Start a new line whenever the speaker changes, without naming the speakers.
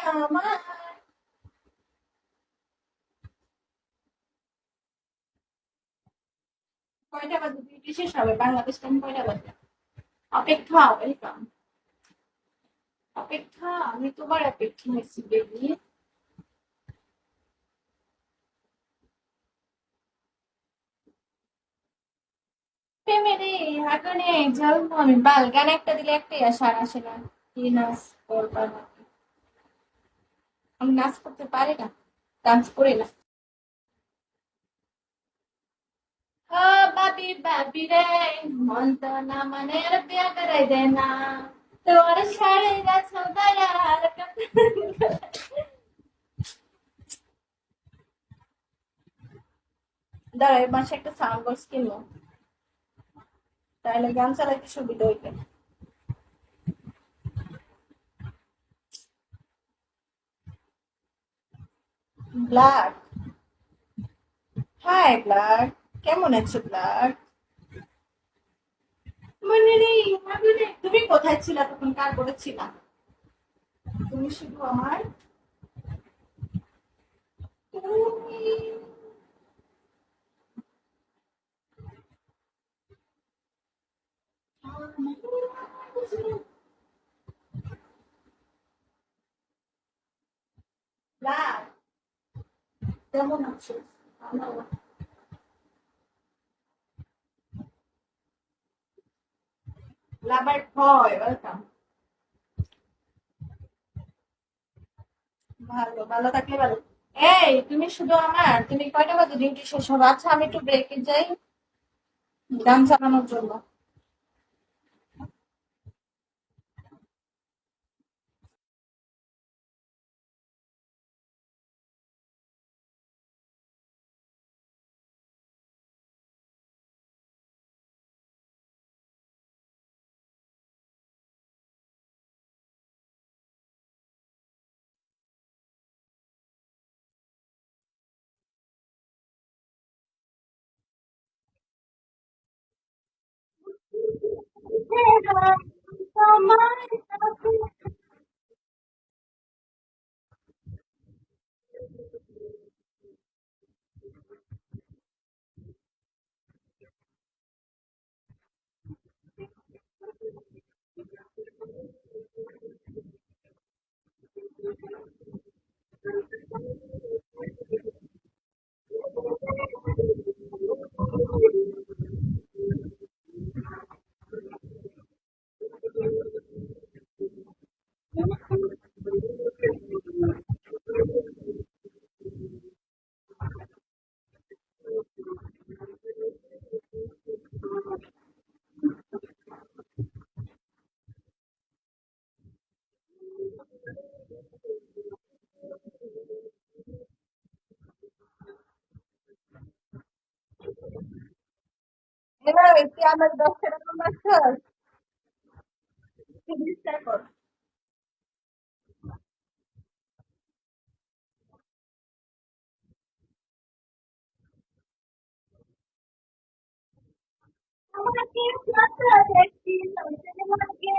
আমার। কয়টা বাজে ডিউটি শেষ হবে বাংলাদেশ টাইম কয়টা বাজে? অপেক্ষা, ওয়েলকাম। অপেক্ষা, আমি তোমার অপেক্ষা নিচ্ছি বেবি। মেরে আগুনে জ্বলবো আমি, বাল গান একটা দিলে একটাই আসে, আর আসে না। কি নাচ করবা নাকি? আমি নাচ করতে পারি না, ডান্স করি না। ও বাবি বাবি রে, মন তো না মানে বিয়া করাই দে না, তোর শাড়ি গাছ দয়ার। দাঁড়া, এই মাসে একটা সাউন্ড বক্স কিনবো, তাহলে গান চালাইতে সুবিধা হইবে। ব্ল্যাক, হাই ব্ল্যাক, কেমন আছো ব্ল্যাক? মানে রে, মানে তুমি কোথায় ছিলা তখন, কার করে ছিলা? তুমি শুধু আমার, তুমি ব্ল্যাক, কেমন আছো? ভালো। লাভার বয়, ওয়েলকাম। ভালো, ভালো থাকলে ভালো। এই তুমি শুধু আমার, তুমি কয়টা বাজে ডিউটি শেষ হবে? আচ্ছা আমি একটু ব্রেকে যাই গান চালানোর জন্য। এবার তুই আমার 10 টাকা মাস্টার, তুই 20 টাকা কর। আমাকে মাস্টার দেখি লাগে,